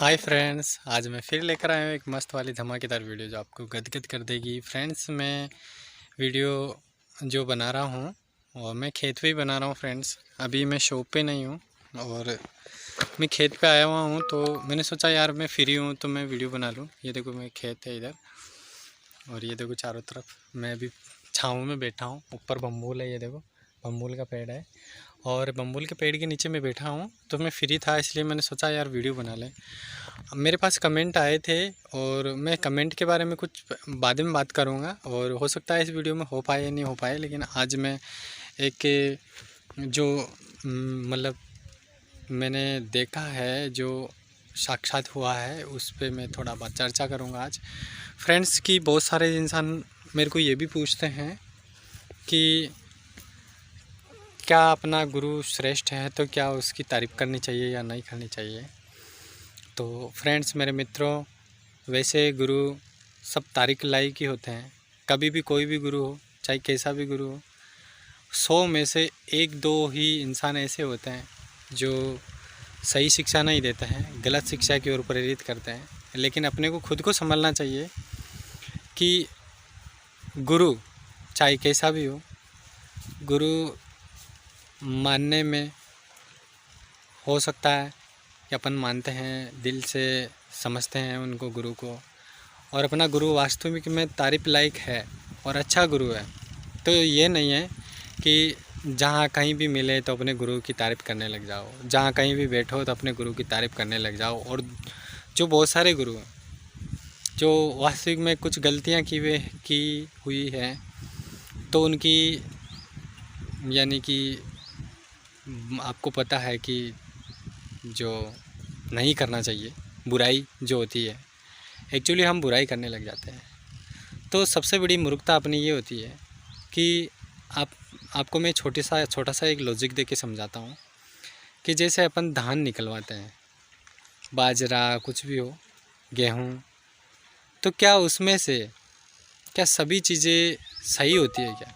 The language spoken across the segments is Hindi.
हाय फ्रेंड्स, आज मैं फिर लेकर आया हूँ एक मस्त वाली धमाकेदार वीडियो जो आपको गदगद कर देगी। फ्रेंड्स, मैं वीडियो जो बना रहा हूँ और मैं खेत पे ही बना रहा हूँ। फ्रेंड्स, अभी मैं शॉप पे नहीं हूँ और मैं खेत पे आया हुआ हूँ, तो मैंने सोचा यार मैं फ्री हूँ तो मैं वीडियो बना लूँ। ये देखो, मैं खेत है इधर और ये देखो चारों तरफ मैं अभी छाँव में बैठा हूँ। ऊपर बम्बूल है, ये देखो बम्बूल का पेड़ है और बम्बूल के पेड़ के नीचे मैं बैठा हूँ। तो मैं फ्री था इसलिए मैंने सोचा यार वीडियो बना लें। मेरे पास कमेंट आए थे और मैं कमेंट के बारे में कुछ बाद में बात करूंगा और हो सकता है इस वीडियो में हो पाए या नहीं हो पाए, लेकिन आज मैं एक जो मतलब मैंने देखा है, जो साक्षात हुआ है, उस पे मैं थोड़ा बहुत चर्चा करूंगा आज। फ्रेंड्स, की बहुत सारे इंसान मेरे को ये भी पूछते हैं कि क्या अपना गुरु श्रेष्ठ है तो क्या उसकी तारीफ़ करनी चाहिए या नहीं करनी चाहिए। तो फ्रेंड्स, मेरे मित्रों, वैसे गुरु सब तारीख लायक ही होते हैं। कभी भी कोई भी गुरु हो, चाहे कैसा भी गुरु हो, 100 में से 1-2 ही इंसान ऐसे होते हैं जो सही शिक्षा नहीं देते हैं, गलत शिक्षा की ओर प्रेरित करते हैं। लेकिन अपने को खुद को संभलना चाहिए कि गुरु चाहे कैसा भी हो, गुरु मानने में हो सकता है कि अपन मानते हैं, दिल से समझते हैं उनको, गुरु को, और अपना गुरु वास्तविक में तारीफ़ लायक है और अच्छा गुरु है। तो ये नहीं है कि जहाँ कहीं भी मिले तो अपने गुरु की तारीफ़ करने लग जाओ, जहाँ कहीं भी बैठो तो अपने गुरु की तारीफ़ करने लग जाओ। और जो बहुत सारे गुरु हैं जो वास्तविक में कुछ गलतियाँ की हुई हैं, तो उनकी यानी कि आपको पता है कि जो नहीं करना चाहिए, बुराई जो होती है, एक्चुअली हम बुराई करने लग जाते हैं। तो सबसे बड़ी मूर्खता अपनी ये होती है कि आपको मैं छोटा सा एक लॉजिक दे के समझाता हूँ कि जैसे अपन धान निकलवाते हैं, बाजरा कुछ भी हो, गेहूँ, तो क्या उसमें से क्या सभी चीज़ें सही होती है क्या?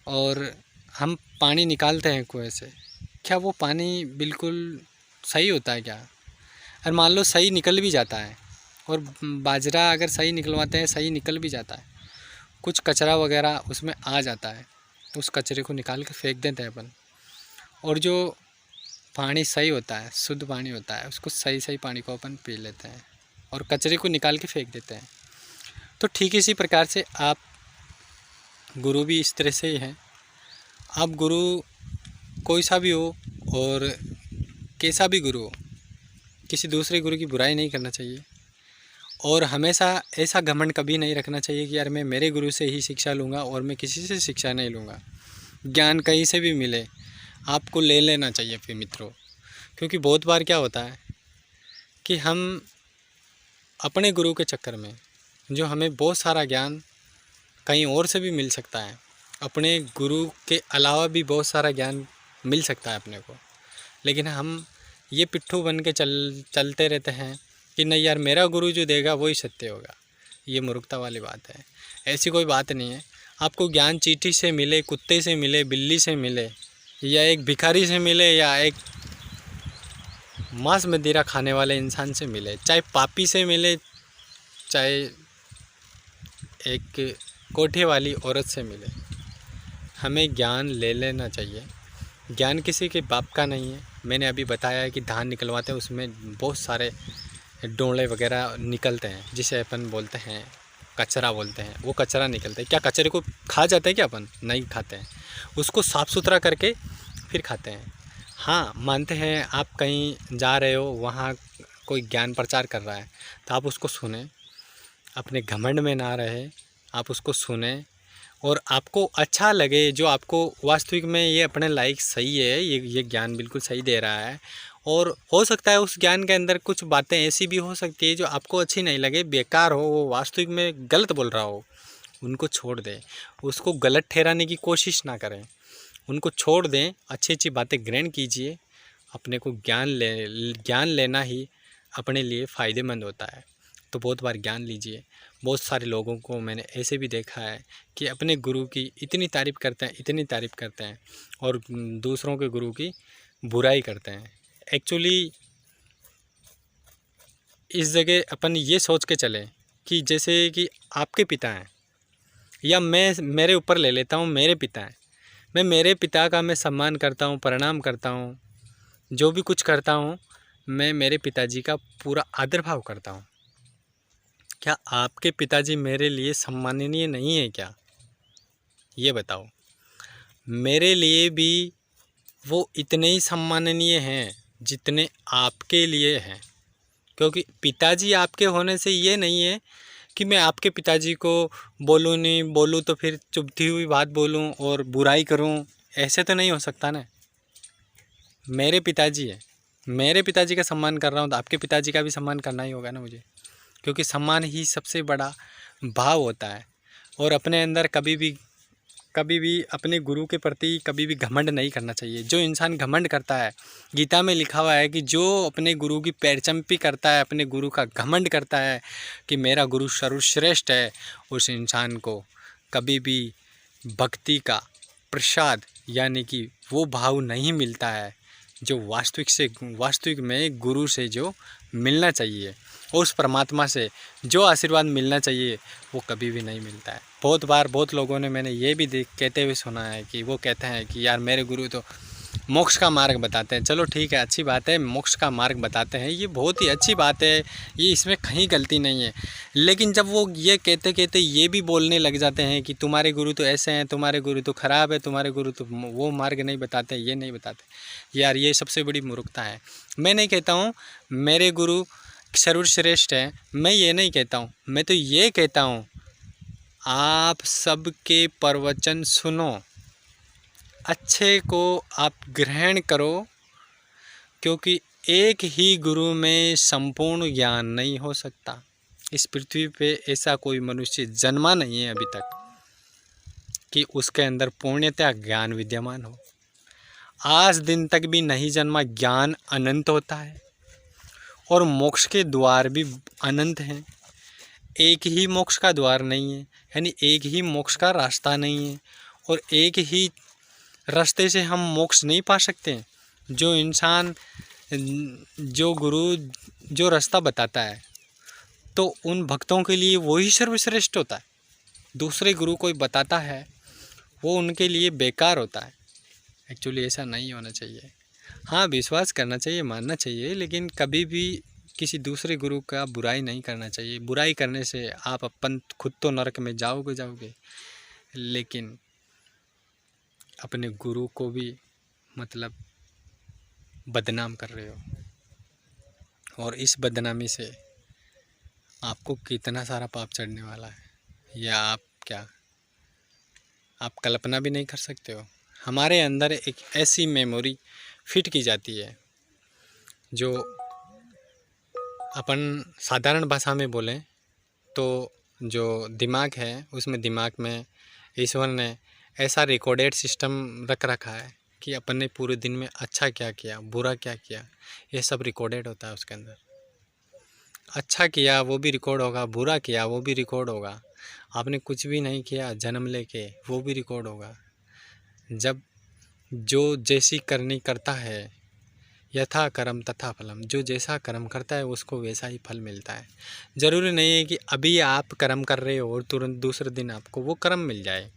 और हम पानी निकालते हैं कुएं से, क्या वो पानी बिल्कुल सही होता है क्या? और मान लो सही निकल भी जाता है, और बाजरा अगर सही निकलवाते हैं सही निकल भी जाता है, कुछ कचरा वगैरह उसमें आ जाता है, उस कचरे को निकाल के फेंक देते हैं अपन, और जो पानी सही होता है, शुद्ध पानी होता है, उसको सही पानी को अपन पी लेते हैं और कचरे को निकाल के फेंक देते हैं। तो ठीक इसी प्रकार से आप गुरु भी इस तरह से ही हैं। आप गुरु कोई सा भी हो और कैसा भी गुरु हो, किसी दूसरे गुरु की बुराई नहीं करना चाहिए और हमेशा ऐसा घमंड कभी नहीं रखना चाहिए कि यार मैं मेरे गुरु से ही शिक्षा लूँगा और मैं किसी से शिक्षा नहीं लूँगा। ज्ञान कहीं से भी मिले आपको ले लेना चाहिए फिर मित्रों, क्योंकि बहुत बार क्या होता है कि हम अपने गुरु के चक्कर में, जो हमें बहुत सारा ज्ञान कहीं और से भी मिल सकता है, अपने गुरु के अलावा भी बहुत सारा ज्ञान मिल सकता है अपने को, लेकिन हम ये पिट्ठू बन के चलते रहते हैं कि नहीं यार मेरा गुरु जो देगा वही सत्य होगा। ये मूर्खता वाली बात है, ऐसी कोई बात नहीं है। आपको ज्ञान चींटी से मिले, कुत्ते से मिले, बिल्ली से मिले, या एक भिखारी से मिले, या एक मांस मदिरा खाने वाले इंसान से मिले, चाहे पापी से मिले, चाहे एक कोठे वाली औरत से मिले, हमें ज्ञान ले लेना चाहिए। ज्ञान किसी के बाप का नहीं है। मैंने अभी बताया है कि धान निकलवाते हैं, उसमें बहुत सारे डोले वगैरह निकलते हैं, जिसे अपन बोलते हैं कचरा बोलते हैं। वो कचरा निकलते हैं, क्या कचरे को खा जाते हैं क्या? अपन नहीं खाते हैं, उसको साफ़ सुथरा करके फिर खाते हैं। हाँ, मानते हैं आप कहीं जा रहे हो, वहाँ कोई ज्ञान प्रचार कर रहा है तो आप उसको सुने, अपने घमंड में ना रहे, आप उसको सुने और आपको अच्छा लगे, जो आपको वास्तविक में ये अपने लायक सही है, ये ज्ञान बिल्कुल सही दे रहा है। और हो सकता है उस ज्ञान के अंदर कुछ बातें ऐसी भी हो सकती है जो आपको अच्छी नहीं लगे, बेकार हो, वो वास्तविक में गलत बोल रहा हो, उनको छोड़ दें, उसको गलत ठहराने की कोशिश ना करें, उनको छोड़ दें, अच्छी अच्छी बातें ग्रहण कीजिए। अपने को ज्ञान लेना ही अपने लिए फ़ायदेमंद होता है। तो बहुत बार ज्ञान लीजिए। बहुत सारे लोगों को मैंने ऐसे भी देखा है कि अपने गुरु की इतनी तारीफ़ करते हैं, इतनी तारीफ़ करते हैं, और दूसरों के गुरु की बुराई करते हैं। एक्चुअली इस जगह अपन ये सोच के चलें कि जैसे कि आपके पिता हैं, या मैं मेरे ऊपर ले लेता हूँ, मेरे पिता हैं, मैं मेरे पिता का मैं सम्मान करता हूँ, प्रणाम करता हूँ, जो भी कुछ करता हूँ मैं मेरे पिताजी का पूरा आदर भाव करता हूँ। क्या आपके पिताजी मेरे लिए सम्माननीय नहीं है क्या? ये बताओ। मेरे लिए भी वो इतने ही सम्माननीय हैं जितने आपके लिए हैं, क्योंकि पिताजी आपके होने से ये नहीं है कि मैं आपके पिताजी को बोलूँ, नहीं बोलूँ तो फिर चुभती हुई बात बोलूँ और बुराई करूँ, ऐसे तो नहीं हो सकता ना। मेरे पिताजी है, मेरे पिताजी का सम्मान कर रहा हूँ तो आपके पिताजी का भी सम्मान करना ही होगा ना मुझे, क्योंकि सम्मान ही सबसे बड़ा भाव होता है। और अपने अंदर कभी भी अपने गुरु के प्रति कभी भी घमंड नहीं करना चाहिए। जो इंसान घमंड करता है, गीता में लिखा हुआ है कि जो अपने गुरु की पैरचंपी करता है, अपने गुरु का घमंड करता है कि मेरा गुरु सर्वश्रेष्ठ है, उस इंसान को कभी भी भक्ति का प्रसाद यानी कि वो भाव नहीं मिलता है जो वास्तविक में गुरु से जो मिलना चाहिए, उस परमात्मा से जो आशीर्वाद मिलना चाहिए वो कभी भी नहीं मिलता है। बहुत बार बहुत लोगों ने मैंने ये भी कहते हुए सुना है कि वो कहते हैं कि यार मेरे गुरु तो मोक्ष का मार्ग बताते हैं। चलो ठीक है, अच्छी बात है, मोक्ष का मार्ग बताते हैं, ये बहुत ही अच्छी बात है, ये इसमें कहीं गलती नहीं है। लेकिन जब वो ये कहते कहते ये भी बोलने लग जाते हैं कि तुम्हारे गुरु तो ऐसे हैं, तुम्हारे गुरु तो ख़राब है, तुम्हारे गुरु तो वो मार्ग नहीं बताते, ये नहीं बताते, यार ये सबसे बड़ी मूर्खता है। मैं नहीं कहता हूँ मेरे गुरु सर्वश्रेष्ठ है, मैं ये नहीं कहता हूँ, मैं तो ये कहता हूँ आप सबके प्रवचन सुनो, अच्छे को आप ग्रहण करो, क्योंकि एक ही गुरु में संपूर्ण ज्ञान नहीं हो सकता। इस पृथ्वी पे ऐसा कोई मनुष्य जन्मा नहीं है अभी तक कि उसके अंदर पूर्णतः ज्ञान विद्यमान हो। आज दिन तक भी नहीं जन्मा। ज्ञान अनंत होता है और मोक्ष के द्वार भी अनंत हैं। एक ही मोक्ष का द्वार नहीं है, यानी एक ही मोक्ष का रास्ता नहीं है, और एक ही रास्ते से हम मोक्ष नहीं पा सकते। जो इंसान, जो गुरु जो रास्ता बताता है तो उन भक्तों के लिए वही सर्वश्रेष्ठ होता है। दूसरे गुरु कोई बताता है वो उनके लिए बेकार होता है। एक्चुअली ऐसा नहीं होना चाहिए। हाँ, विश्वास करना चाहिए, मानना चाहिए, लेकिन कभी भी किसी दूसरे गुरु का बुराई नहीं करना चाहिए। बुराई करने से आप अपन खुद तो नरक में जाओगे, लेकिन अपने गुरु को भी मतलब बदनाम कर रहे हो, और इस बदनामी से आपको कितना सारा पाप चढ़ने वाला है या आप कल्पना भी नहीं कर सकते हो। हमारे अंदर एक ऐसी मेमोरी फिट की जाती है जो अपन साधारण भाषा में बोलें तो जो दिमाग है उसमें दिमाग में ईश्वर ने ऐसा रिकॉर्डेड सिस्टम रख रखा है कि अपन ने पूरे दिन में अच्छा क्या किया, बुरा क्या किया, ये सब रिकॉर्डेड होता है उसके अंदर। अच्छा किया वो भी रिकॉर्ड होगा, बुरा किया वो भी रिकॉर्ड होगा, आपने कुछ भी नहीं किया जन्म लेके वो भी रिकॉर्ड होगा। जब जो जैसी करनी करता है, यथा कर्म तथा फलम, जो जैसा कर्म करता है उसको वैसा ही फल मिलता है। ज़रूरी नहीं है कि अभी आप कर्म कर रहे हो और तुरंत दूसरे दिन आपको वो कर्म मिल जाए,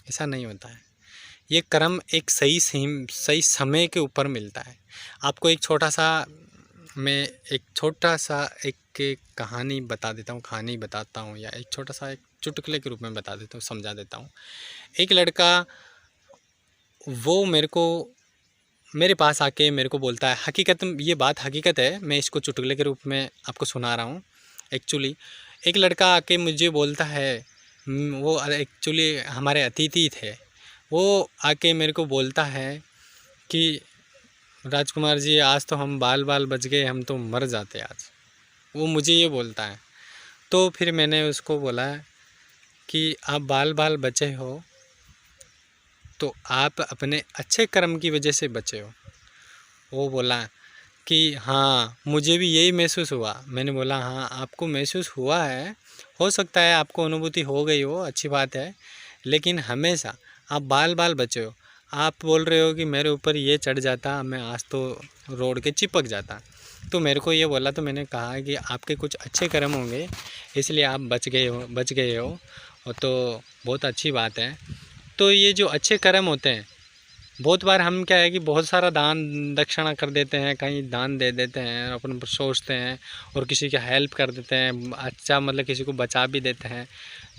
ऐसा नहीं होता है। ये कर्म एक सही समय के ऊपर मिलता है। आपको एक छोटा सा एक कहानी बता देता हूँ, कहानी बताता हूँ, या एक छोटा सा एक चुटकुले के रूप में बता देता हूँ, समझा देता हूँ। एक लड़का वो मेरे पास आके मेरे को बोलता है, ये बात हकीकत है, मैं इसको चुटकुले के रूप में आपको सुना रहा हूँ। एक्चुअली एक लड़का आके मुझे बोलता है, वो एक्चुअली हमारे अतिथि थे, वो आके मेरे को बोलता है कि राजकुमार जी आज तो हम बाल बच गए, हम तो मर जाते आज। वो मुझे ये बोलता है। तो फिर मैंने उसको बोला कि आप बाल बचे हो तो आप अपने अच्छे कर्म की वजह से बचे हो। वो बोला कि हाँ मुझे भी यही महसूस हुआ। मैंने बोला हाँ आपको महसूस हुआ है, हो सकता है आपको अनुभूति हो गई हो, अच्छी बात है, लेकिन हमेशा आप बाल बचे हो। आप बोल रहे हो कि मेरे ऊपर ये चढ़ जाता, मैं आज तो रोड के चिपक जाता, तो मेरे को ये बोला, तो मैंने कहा कि आपके कुछ अच्छे कर्म होंगे इसलिए आप बच गए हो, और तो बहुत अच्छी बात है। तो ये जो अच्छे कर्म होते हैं, बहुत बार हम क्या है कि बहुत सारा दान दक्षिणा कर देते हैं, कहीं दान दे देते हैं, अपन सोचते हैं और किसी की हेल्प कर देते हैं, अच्छा मतलब किसी को बचा भी देते हैं।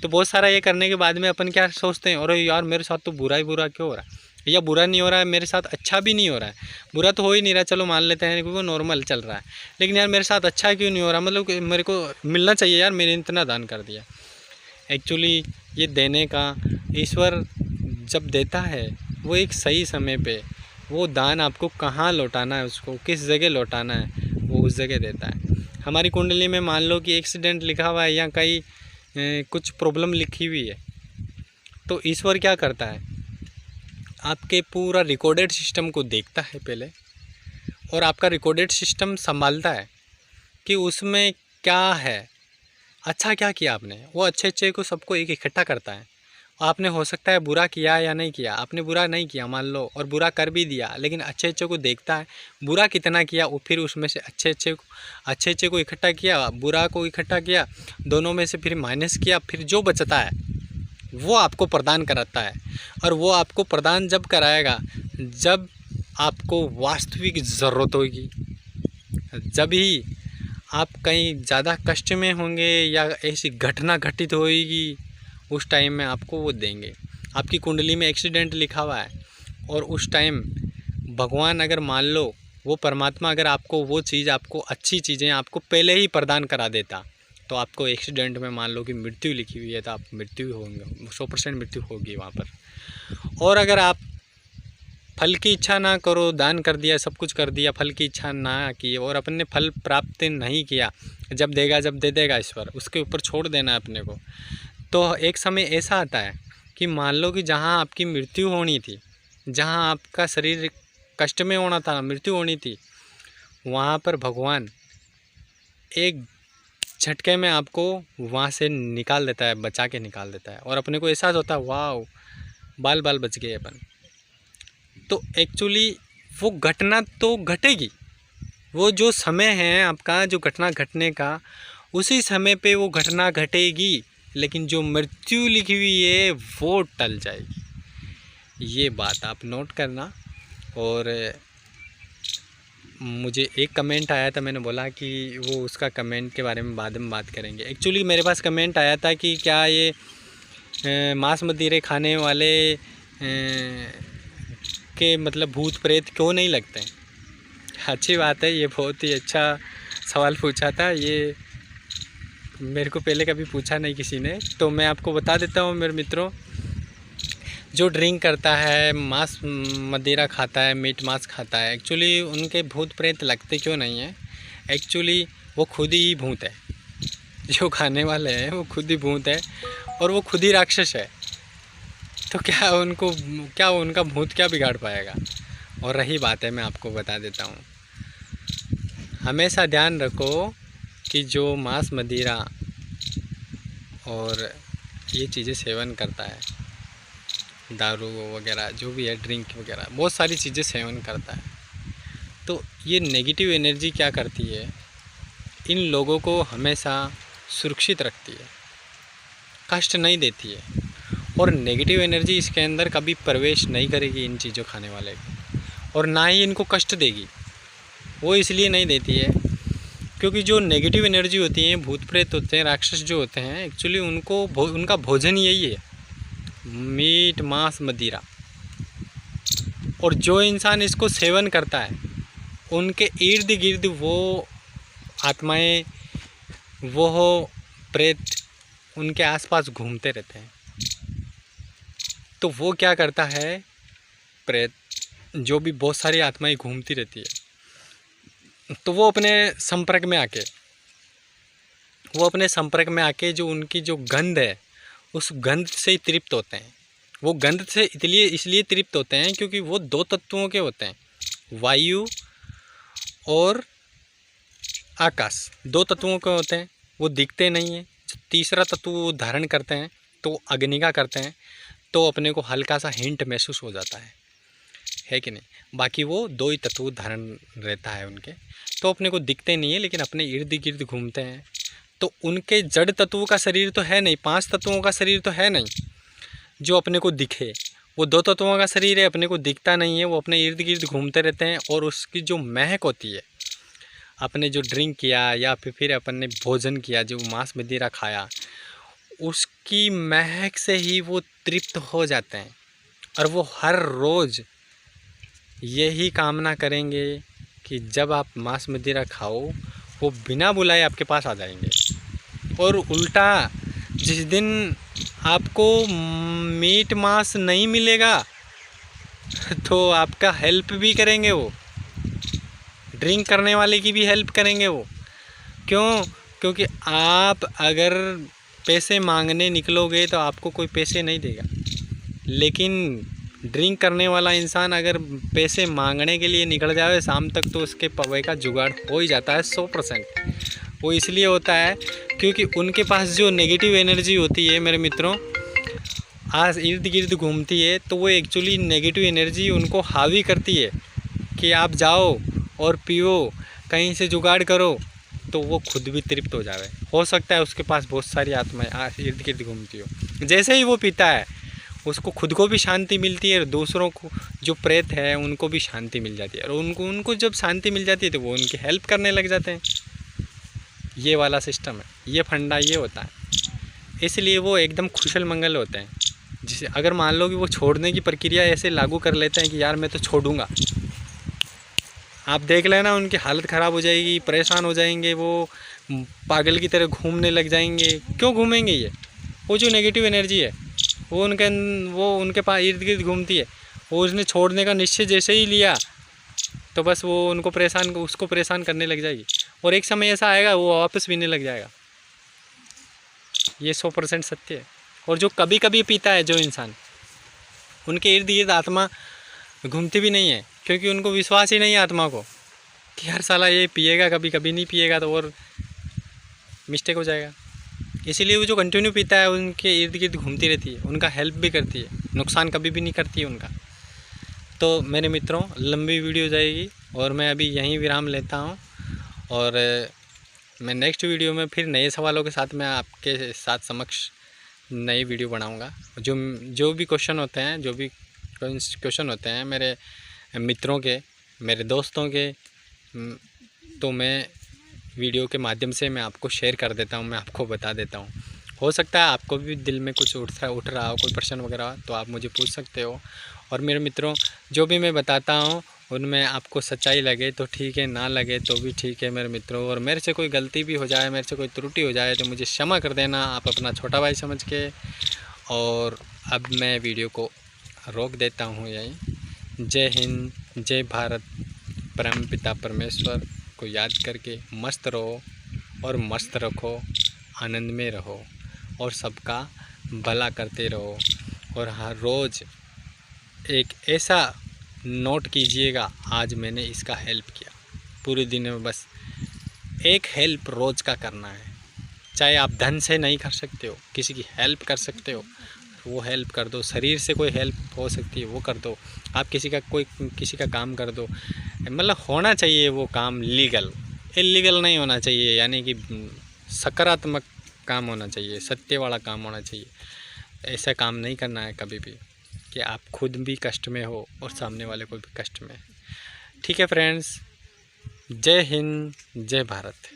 तो बहुत सारा ये करने के बाद में अपन क्या सोचते हैं, अरे यार मेरे साथ तो बुरा ही बुरा क्यों हो रहा है, या बुरा नहीं हो रहा है मेरे साथ, अच्छा भी नहीं हो रहा है, बुरा तो हो ही नहीं रहा, चलो मान लेते हैं क्योंकि वो नॉर्मल चल रहा है, लेकिन यार मेरे साथ अच्छा क्यों नहीं हो रहा, मतलब मेरे को मिलना चाहिए यार, मैंने इतना दान कर दिया। एक्चुअली ये देने का, ईश्वर जब देता है वो एक सही समय पे, वो दान आपको कहाँ लौटाना है, उसको किस जगह लौटाना है, वो उस जगह देता है। हमारी कुंडली में मान लो कि एक्सीडेंट लिखा हुआ है या कहीं कुछ प्रॉब्लम लिखी हुई है, तो ईश्वर क्या करता है, आपके पूरा रिकॉर्डेड सिस्टम को देखता है पहले, और आपका रिकॉर्डेड सिस्टम संभालता है कि उसमें क्या है, अच्छा क्या किया आपने, वो अच्छे को सबको एक इकट्ठा करता है। आपने हो सकता है बुरा किया या नहीं किया, आपने बुरा नहीं किया मान लो, और बुरा कर भी दिया, लेकिन अच्छे को देखता है बुरा कितना किया, वो फिर उसमें से अच्छे को इकट्ठा किया, बुरा को इकट्ठा किया, दोनों में से फिर माइनस किया, फिर जो बचता है वो आपको प्रदान कराता है। और वो आपको प्रदान जब कराएगा जब आपको वास्तविक ज़रूरत होगी, जब ही आप कहीं ज़्यादा कष्ट में होंगे या ऐसी घटना घटित होएगी, उस टाइम में आपको वो देंगे। आपकी कुंडली में एक्सीडेंट लिखा हुआ है और उस टाइम भगवान अगर मान लो, वो परमात्मा अगर आपको वो चीज़, आपको अच्छी चीज़ें आपको पहले ही प्रदान करा देता, तो आपको एक्सीडेंट में मान लो कि मृत्यु लिखी हुई है, तो आप मृत्यु होंगे, 100% मृत्यु होगी वहाँ पर। और अगर आप फल की इच्छा ना करो, दान कर दिया, सब कुछ कर दिया, फल की इच्छा ना की और अपने फल प्राप्त नहीं किया, जब देगा जब दे देगा ईश्वर, उसके ऊपर छोड़ देना है अपने को। तो एक समय ऐसा आता है कि मान लो कि जहाँ आपकी मृत्यु होनी थी, जहाँ आपका शरीर कष्ट में होना था, मृत्यु होनी थी, वहाँ पर भगवान एक झटके में आपको वहाँ से निकाल देता है, बचा के निकाल देता है, और अपने को एहसास होता है वाह बाल बाल बच गए अपन। तो एक्चुअली वो घटना तो घटेगी, वो जो समय है आपका जो घटना घटने का, उसी समय पे वो घटना घटेगी, लेकिन जो मृत्यु लिखी हुई है वो टल जाएगी। ये बात आप नोट करना। और मुझे एक कमेंट आया था, मैंने बोला कि वो उसका कमेंट के बारे में बाद में बात करेंगे। एक्चुअली मेरे पास कमेंट आया था कि क्या ये मांस मदिरे खाने वाले के मतलब भूत प्रेत क्यों नहीं लगते हैं। अच्छी बात है, ये बहुत ही अच्छा सवाल पूछा था, ये मेरे को पहले कभी पूछा नहीं किसी ने, तो मैं आपको बता देता हूँ मेरे मित्रों। जो ड्रिंक करता है, मांस मदिरा खाता है, मीट मांस खाता है, एक्चुअली उनके भूत प्रेत लगते क्यों नहीं है, एक्चुअली वो खुद ही भूत है। जो खाने वाले हैं वो खुद ही भूत है और वो खुद ही राक्षस है, तो क्या उनका भूत क्या बिगाड़ पाएगा। और रही बात है, मैं आपको बता देता हूँ, हमेशा ध्यान रखो कि जो मांस मदिरा और ये चीज़ें सेवन करता है, दारू वगैरह जो भी है, ड्रिंक वगैरह बहुत सारी चीज़ें सेवन करता है, तो ये नेगेटिव एनर्जी क्या करती है, इन लोगों को हमेशा सुरक्षित रखती है, कष्ट नहीं देती है, और नेगेटिव एनर्जी इसके अंदर कभी प्रवेश नहीं करेगी इन चीज़ों खाने वाले को, और ना ही इनको कष्ट देगी। वो इसलिए नहीं देती है क्योंकि जो नेगेटिव एनर्जी होती है, भूत प्रेत होते हैं, राक्षस जो होते हैं, एक्चुअली उनका भोजन यही है, मीट मांस मदिरा। और जो इंसान इसको सेवन करता है, उनके इर्द गिर्द वो आत्माएं, वो प्रेत उनके आसपास घूमते रहते हैं। तो वो क्या करता है, प्रेत जो भी बहुत सारी आत्माएं घूमती रहती है, तो वो अपने संपर्क में आके जो उनकी जो गंध है, उस गंध से ही तृप्त होते हैं। वो गंध से इसलिए तृप्त होते हैं क्योंकि वो 2 तत्वों के होते हैं, वायु और आकाश, 2 तत्वों के होते हैं। वो दिखते नहीं हैं, तीसरा तत्व वो धारण करते हैं, तो अग्नि का करते हैं, तो अपने को हल्का सा हिंट महसूस हो जाता है कि नहीं। बाकी वो 2 ही तत्व धारण रहता है उनके, तो अपने को दिखते नहीं है लेकिन अपने इर्द गिर्द घूमते हैं। तो उनके जड़ तत्वों का शरीर तो है नहीं, 5 तत्वों का शरीर तो है नहीं जो अपने को दिखे। वो 2 तत्वों का शरीर है, अपने को दिखता नहीं है, वो अपने इर्द गिर्द घूमते रहते हैं। और उसकी जो महक होती है, अपने जो ड्रिंक किया या फिर अपन ने भोजन किया, जो मांस मदिरा खाया, उसकी महक से ही वो तृप्त हो जाते हैं। और वो हर रोज़ यही कामना करेंगे कि जब आप मांस मदिरा खाओ, वो बिना बुलाए आपके पास आ जाएंगे। और उल्टा जिस दिन आपको मीट मांस नहीं मिलेगा तो आपका हेल्प भी करेंगे, वो ड्रिंक करने वाले की भी हेल्प करेंगे वो। क्यों? क्योंकि आप अगर पैसे मांगने निकलोगे तो आपको कोई पैसे नहीं देगा, लेकिन ड्रिंक करने वाला इंसान अगर पैसे मांगने के लिए निकल जाए शाम तक, तो उसके पवे का जुगाड़ हो ही जाता है 100%। वो इसलिए होता है क्योंकि उनके पास जो नेगेटिव एनर्जी होती है मेरे मित्रों, आज इर्द गिर्द घूमती है, तो वो एक्चुअली नेगेटिव एनर्जी उनको हावी करती है कि आप जाओ और पियो, कहीं से जुगाड़ करो, तो वो खुद भी तृप्त हो जाए। हो सकता है उसके पास बहुत सारी आत्माएं इर्द गिर्द घूमती हो। जैसे ही वो पीता है उसको खुद को भी शांति मिलती है और दूसरों को जो प्रेत है उनको भी शांति मिल जाती है। और उनको जब शांति मिल जाती है तो वो उनकी हेल्प करने लग जाते हैं। ये वाला सिस्टम है, ये फंडा ये होता है। इसलिए वो एकदम खुशल मंगल होते हैं। जिसे अगर मान लो कि वो छोड़ने की प्रक्रिया ऐसे लागू कर लेते हैं कि यार मैं तो छोड़ूंगा, आप देख लेना उनकी हालत ख़राब हो जाएगी, परेशान हो जाएंगे, वो पागल की तरह घूमने लग जाएंगे। क्यों घूमेंगे? ये वो जो नेगेटिव एनर्जी है वो उनके पास इर्द गिर्द घूमती है। वो उसने छोड़ने का निश्चय जैसे ही लिया तो बस वो उसको परेशान करने लग जाएगी। और एक समय ऐसा आएगा वो वापस पीने लग जाएगा। ये 100% सत्य है। और जो कभी कभी पीता है जो इंसान, उनके इर्द गिर्द आत्मा घूमती भी नहीं है, क्योंकि उनको विश्वास ही नहीं है आत्मा को कि हर साला ये पिएगा, कभी कभी नहीं पिएगा तो और मिस्टेक हो जाएगा। इसीलिए वो जो कंटिन्यू पीता है उनके इर्द गिर्द घूमती रहती है, उनका हेल्प भी करती है, नुकसान कभी भी नहीं करती है उनका। तो मेरे मित्रों, लंबी वीडियो जाएगी और मैं अभी यहीं विराम लेता हूँ। और मैं नेक्स्ट वीडियो में फिर नए सवालों के साथ मैं आपके साथ समक्ष नई वीडियो बनाऊँगा। जो भी क्वेश्चन होते हैं, जो भी क्वेश्चन होते हैं मेरे मित्रों के, मेरे दोस्तों के, तो मैं वीडियो के माध्यम से मैं आपको शेयर कर देता हूँ, मैं आपको बता देता हूँ। हो सकता है आपको भी दिल में कुछ उठ रहा हो, कोई प्रश्न वगैरह, तो आप मुझे पूछ सकते हो। और मेरे मित्रों, जो भी मैं बताता हूँ उनमें आपको सच्चाई लगे तो ठीक है, ना लगे तो भी ठीक है मेरे मित्रों। और मेरे से कोई गलती भी हो जाए, मेरे से कोई त्रुटि हो जाए तो मुझे क्षमा कर देना, आप अपना छोटा भाई समझ के। और अब मैं वीडियो को रोक देता हूँ यहीं। जय हिंद, जय भारत। परमपिता परमेश्वर को याद करके मस्त रहो और मस्त रखो, आनंद में रहो और सबका भला करते रहो। और हर रोज़ एक ऐसा नोट कीजिएगा, आज मैंने इसका हेल्प किया। पूरे दिन में बस एक हेल्प रोज़ का करना है। चाहे आप धन से नहीं कर सकते हो, किसी की हेल्प कर सकते हो, वो हेल्प कर दो। शरीर से कोई हेल्प हो सकती है वो कर दो। आप किसी का काम कर दो। मतलब होना चाहिए वो काम लीगल, इलीगल नहीं होना चाहिए, यानी कि सकारात्मक काम होना चाहिए, सत्य वाला काम होना चाहिए। ऐसा काम नहीं करना है कभी भी कि आप खुद भी कष्ट में हो और सामने वाले को भी कष्ट में। ठीक है फ्रेंड्स, जय हिंद, जय भारत।